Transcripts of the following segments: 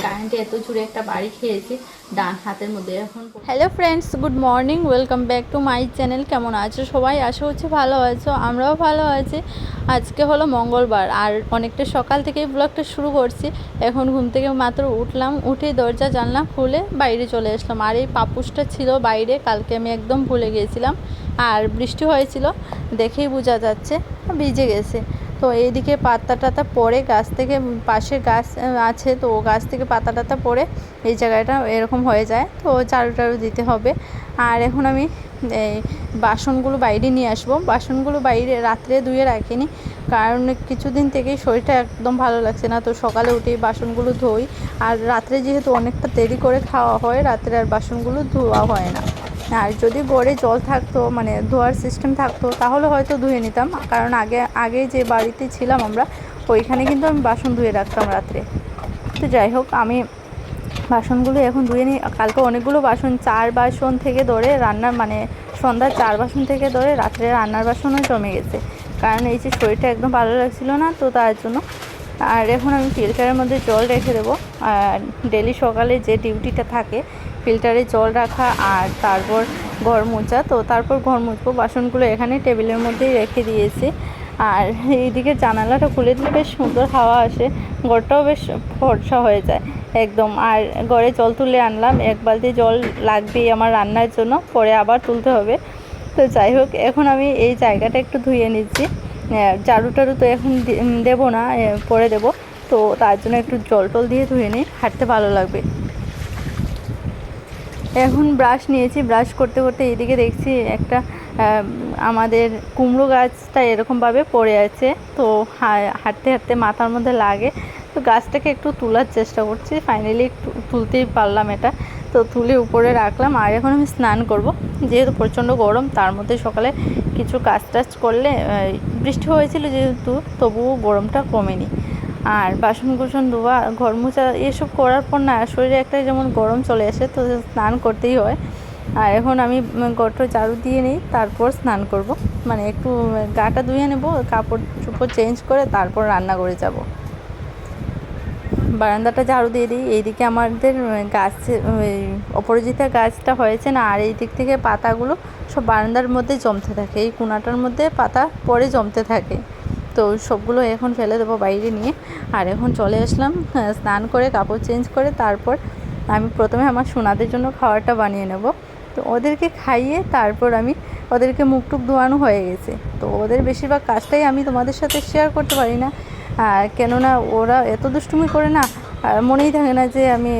কারেন্টে এত জোরে একটা বাড়ি খেয়েছি ডান হাতের মধ্যে। এখন hello friends, good morning, welcome back to my channel. কেমন আছো সবাই? আশা করছি ভালো আছো, আমরাও ভালো আছি। আজকে হলো মঙ্গলবার আর অনেকটা সকাল থেকেই ব্লগটা শুরু করছি। এখন ঘুম থেকে মাত্র উঠলাম, উঠে দরজা জানলা খুলে বাইরে চলে আসলাম। আর এই পাপুসটা ছিল বাইরে, কালকে আমি একদম ভুলে গিয়েছিলাম। আর বৃষ্টি হয়েছিল, দেখেই বোঝা যাচ্ছে ভিজে গেছে। তো এইদিকে পাতা টাতা পড়ে গাছ থেকে, পাশে গাছ আছে তো গাছ থেকে পাতা টাতা পড়ে এই জায়গাটা এরকম হয়ে যায়, তো ঝাড়ু টাড়ু দিতে হবে। আর এখন আমি এই বাসনগুলো বাইরে নিয়ে আসবো। বাসনগুলো বাইরে রাত্রে ধুয়ে রাখিনি, কারণ কিছুদিন থেকেই শরীরটা একদম ভালো লাগছে না, তো সকালে উঠেই বাসনগুলো ধুই। আর রাত্রে যেহেতু অনেকটা দেরি করে খাওয়া হয়, রাত্রে আর বাসনগুলো ধোয়া হয় না। আর যদি গড়ে জল থাকতো, মানে ধোয়ার সিস্টেম থাকতো, তাহলে হয়তো ধুয়ে নিতাম। কারণ আগে যে বাড়িতে ছিলাম আমরা, ওইখানে কিন্তু আমি বাসন ধুয়ে রাখতাম রাত্রে। তো যাই হোক, আমি বাসনগুলো এখন ধুয়ে নিই। কালকে অনেকগুলো বাসন, 4 বাসন থেকে ধরে রান্নার, মানে সন্ধ্যার 4 বাসন থেকে ধরে রাত্রে রান্নার বাসনও জমে গেছে। কারণ এই যে শরীরটা একদম ভালো লাগছিল না, তো তার জন্য। আর এখন আমি ফিল্টারের মধ্যে জল রেখে দেবো। আর ডেলি সকালে যে ডিউটিটা থাকে, ফিল্টারে জল রাখা আর তারপর ঘর মোছা, তো তারপর ঘর মুছবো। বাসনগুলো এখানে টেবিলের মধ্যেই রেখে দিয়েছি। আর এইদিকে জানালাটা খুলে দিলে বেশ সুন্দর হাওয়া আসে, ঘরটাও বেশ ফর্সা হয়ে যায় একদম। আর ঘরে জল তুলে আনলাম, 1 বালতি জল লাগবেই আমার রান্নার জন্য, পরে আবার তুলতে হবে। তো যাই হোক, এখন আমি এই জায়গাটা একটু ধুয়ে নিচ্ছি। ঝাড়ু টাড়ু তো এখন দেবো না, পরে দেবো। তো তার জন্য একটু জল টল দিয়ে ধুয়ে নিই, হাঁটতে ভালো লাগবে। এখন ব্রাশ নিয়েছি, ব্রাশ করতে করতে এইদিকে দেখছি একটা আমাদের কুমড়ো গাছটা এরকমভাবে পড়ে আছে। তো হাঁটতে হাঁটতে মাথার মধ্যে লাগে, তো গাছটাকে একটু তোলার চেষ্টা করছি। ফাইনালি একটু তুলতেই পারলাম এটা, তো তুলে উপরে রাখলাম। আর এখন আমি স্নান করব, যেহেতু প্রচণ্ড গরম, তার মধ্যে সকালে কিছু কাজ টাজ করলে, বৃষ্টি হয়েছিল যেহেতু, তবুও গরমটা কমেনি। আর বাসন কুসন ধোয়া, ঘর মোছা এসব করার পর না শরীরে একটা যেমন গরম চলে আসে, তো স্নান করতেই হয়। আর এখন আমি ঘরটা ঝাড়ু দিয়ে নিই, তারপর স্নান করব। মানে একটু গাটা ধুয়ে নেব, কাপড় চোপড় চেঞ্জ করে তারপর রান্না করে যাব। বারান্দাটা ঝাড়ু দিয়ে দিই। এইদিকে আমাদের গাছ, অপরাজিতা গাছটা হয়েছে না, আর এই দিক থেকে পাতাগুলো সব বারান্দার মধ্যে জমতে থাকে, এই কোনাটার মধ্যে পাতা পরে জমতে থাকে। তো সবগুলো এখন ফেলে দেবো বাইরে নিয়ে। আর এখন চলে আসলাম স্নান করে, কাপড় চেঞ্জ করে, তারপর আমি প্রথমে আমার সোনাদের জন্য খাবারটা বানিয়ে নেব। তো ওদেরকে খাইয়ে তারপর আমি, ওদেরকে মুখ টুক ধোয়ানো হয়ে গেছে, তো ওদের বেশিরভাগ কাজটাই আমি তোমাদের সাথে শেয়ার করতে পারি না। আর কেননা ওরা এত দুষ্টুমি করে না, মনেই থাকে না যে আমি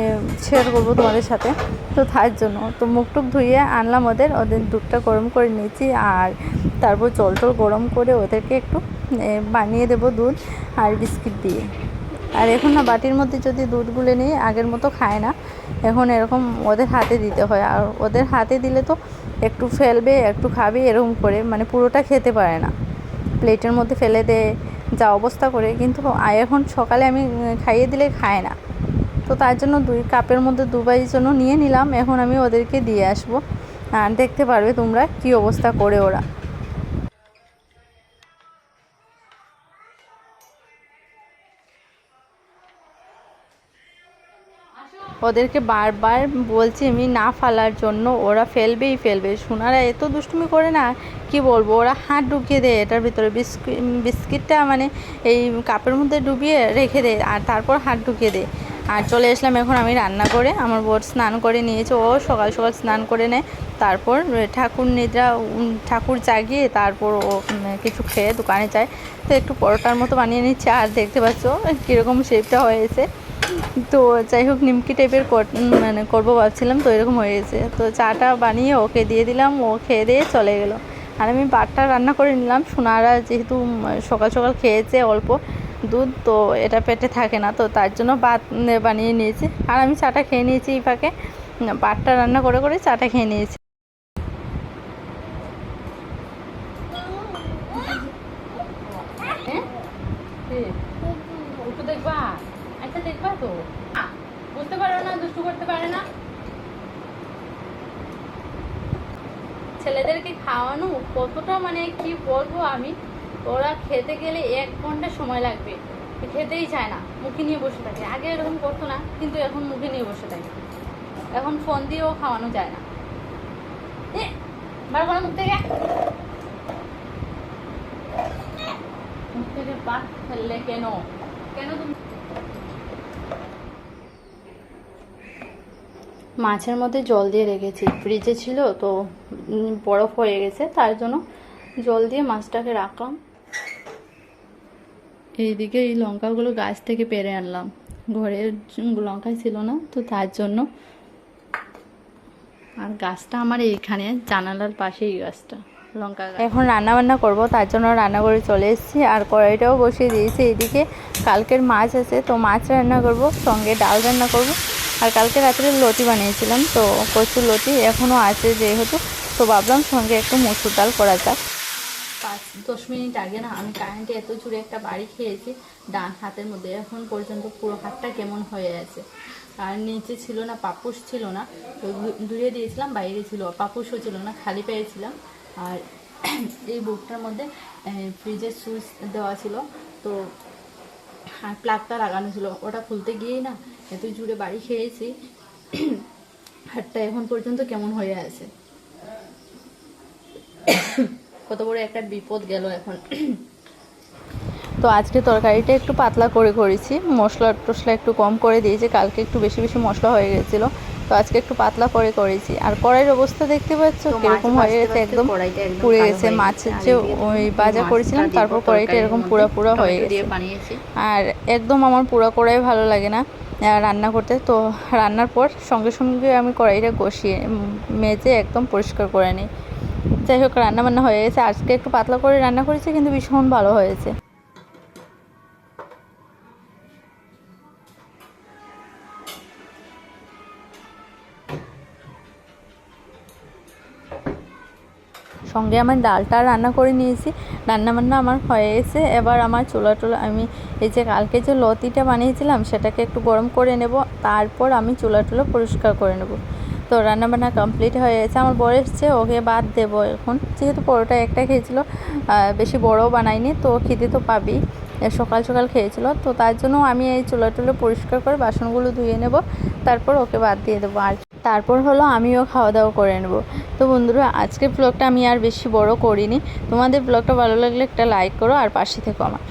শেয়ার করবো তোমাদের সাথে। তো তার জন্য তো মুখ টুক ধুইয়ে আনলাম, ওদের দুধটা গরম করে নিয়েছি। আর তারপর জল টল গরম করে ওদেরকে একটু বানিয়ে দেবো দুধ আর বিস্কিট দিয়ে। আর এখন না বাটির মধ্যে যদি দুধ গুলে নিই, আগের মতো খায় না, এখন এরকম ওদের হাতে দিতে হয়। আর ওদের হাতে দিলে তো একটু ফেলবে একটু খাবে, এরকম করে, মানে পুরোটা খেতে পারে না, প্লেটের মধ্যে ফেলে দেয়, যা অবস্থা করে। কিন্তু এখন সকালে আমি খাইয়ে দিলে খায় না, তো তার জন্য 2 কাপের মধ্যে 2 বাটির জন্য নিয়ে নিলাম। এখন আমি ওদেরকে দিয়ে আসবো, আর দেখতে পারবে তোমরা কি অবস্থা করে ওরা। ওদেরকে বারবার বলছি আমি না ফেলার জন্য, ওরা ফেলবেই ফেলবে। সোনারা এত দুষ্টুমি করে না, কি বলবো, ওরা হাত ঢুকিয়ে দেয় এটার ভিতরে, বিস্কিটটা মানে এই কাপের মধ্যে ডুবিয়ে রেখে দেয়, আর তারপর হাত ঢুকিয়ে দেয়। আর চলে আসলাম এখন আমি রান্না করে। আমার বোর স্নান করে নিয়েছে, ও সকাল সকাল স্নান করে নেয়, তারপর ঠাকুর জাগিয়ে তারপর ও কিছু খেয়ে দোকানে যায়। তো একটু পরোটার মতো বানিয়ে নিচ্ছে, আর দেখতে পাচ্ছ কীরকম শেপটা হয়েছে। তো যাই হোক, নিমকি টাইপের মানে করবো ভাবছিলাম, তো এরকম হয়ে গেছে। তো চাটা বানিয়ে ওকে দিয়ে দিলাম, ও খেয়ে দিয়ে চলে গেলো। আর আমি ভাতটা রান্না করে নিলাম। সোনারা যেহেতু সকাল সকাল খেয়েছে অল্প দুধ, তো এটা পেটে থাকে না, তো তার জন্য ভাত বানিয়ে নিয়েছি। আর আমি চাটা খেয়ে নিয়েছি, এই ফাঁকে ভাতটা রান্না করে করে চাটা খেয়ে নিয়েছি। দেখবা, আচ্ছা দেখবা তো, বুঝতে পারো না, দুষ্টু করতে পারে না। ছেলেদেরকে খাওয়ানো কতটা, মানে কি বলবো আমি, ওরা খেতে গেলে 1 ঘন্টা সময় লাগবে। খেতেই চায় না, মুখে নিয়ে বসে থাকে। আগে এরকম করতো না, কিন্তু এখন মুখে নিয়ে বসে থাকে। এখন ফোন দিয়েও খাওয়ানো যায় না। বার করো মুখ থেকে, মুখ থেকে পাক ফেললে কেন? কেন তুমি? মাছের মধ্যে জল দিয়ে রেখেছি, ফ্রিজে ছিল তো বরফ হয়ে গেছে, তার জন্য জল দিয়ে মাছটাকে রাখলাম। এইদিকে এই লঙ্কাগুলো গাছ থেকে পেরে আনলাম, ঘরে লঙ্কা ছিল না তো তার জন্য। আর গাছটা আমার এইখানে জানালার পাশেই গাছটা, লঙ্কা গাছ। এখন রান্না বান্না করবো, তার জন্য রান্না করে চলে এসেছি। আর কড়াইটাও বসিয়ে দিয়েছি। এদিকে কালকের মাছ আছে, তো মাছ রান্না করব, সঙ্গে ডাল রান্না করব। আর কালকে রাত্রে লতি বানিয়েছিলাম, তো কচুর লতি এখনও আছে যেহেতু, তো ভাবলাম সঙ্গে একটু মসুর ডাল করা যাক। 5-10 মিনিট আগে না আমি কারেন্টে এত জোরে একটা বাড়ি খেয়েছি ডান হাতের মধ্যে। এখন পর্যন্ত পুরো হাতটা কেমন হয়ে আছে। আর নিচে ছিল না, পাপুস ছিল না, তো ধুয়ে দিয়েছিলাম, বাইরে ছিল, পাপুসও ছিল না, খালি পেয়েছিলাম। আর এই বুকটার মধ্যে ফ্রিজের সুইচ দেওয়া ছিল, তো আর প্লাগটা লাগানো ছিল, ওটা খুলতে গিয়েই না এত জোরে বাড়ি খেয়েছি, হাতটা এখন পর্যন্ত কেমন হয়ে আছে। কত বড় একটা বিপদ গেল এখন। তো আজকে তরকারিটা একটু পাতলা করে করেছি, মশলা টশলা একটু কম করে দিয়েছি, কালকে একটু বেশি বেশি মশলা হয়ে গেছিলো, তো আজকে একটু পাতলা করে করেছি। আর কড়াইয়ের অবস্থা দেখতে পাচ্ছ কিরকম হয়ে গেছে, একদম পুড়ে গেছে। মাছের যে ওই ভাজা করেছিলাম, তারপর কড়াইটা এরকম পুরা পুরা হয়ে গেছে। আর একদম আমার পুরা কড়াই ভালো লাগে না রান্না করতে, তো রান্নার পর সঙ্গে সঙ্গে আমি কড়াইটা কষিয়ে মেজে একদম পরিষ্কার করে নিই। যাই হোক, রান্না বান্না হয়ে গেছে। আজকে একটু পাতলা করে রান্না করেছি, কিন্তু ভীষণ ভালো হয়েছে। সঙ্গে আমার ডালটা রান্না করে নিয়েছি, রান্নাবান্না আমার হয়ে গেছে। এবার আমার চুলা আমি এই যে কালকে যে লতিটা বানিয়েছিলাম সেটাকে একটু গরম করে নেব, তারপর আমি চুলা পরিষ্কার করে নেব। তো রান্নাবান্না কমপ্লিট হয়ে গেছে। আমার বর এসছে, ওকে বাদ দেবো এখন, যেহেতু পরোটা একটা খেয়েছিল, বেশি বড়ও বানাইনি, তো খিদে তো পাবি, সকাল সকাল খেয়েছিল, তো তার জন্য আমি এই চুলা পরিষ্কার করে বাসনগুলো ধুয়ে নেব, তারপর ওকে বাদ দিয়ে দেবো। আর তারপর হলো আমিও খাওয়া দাওয়া করে নেব। তো বন্ধুরা, আজকের ব্লগটা আমি আর বেশি বড় করিনি। তোমাদের ব্লগটা ভালো লাগলে একটা লাইক করো আর পাশে থেকো আমার।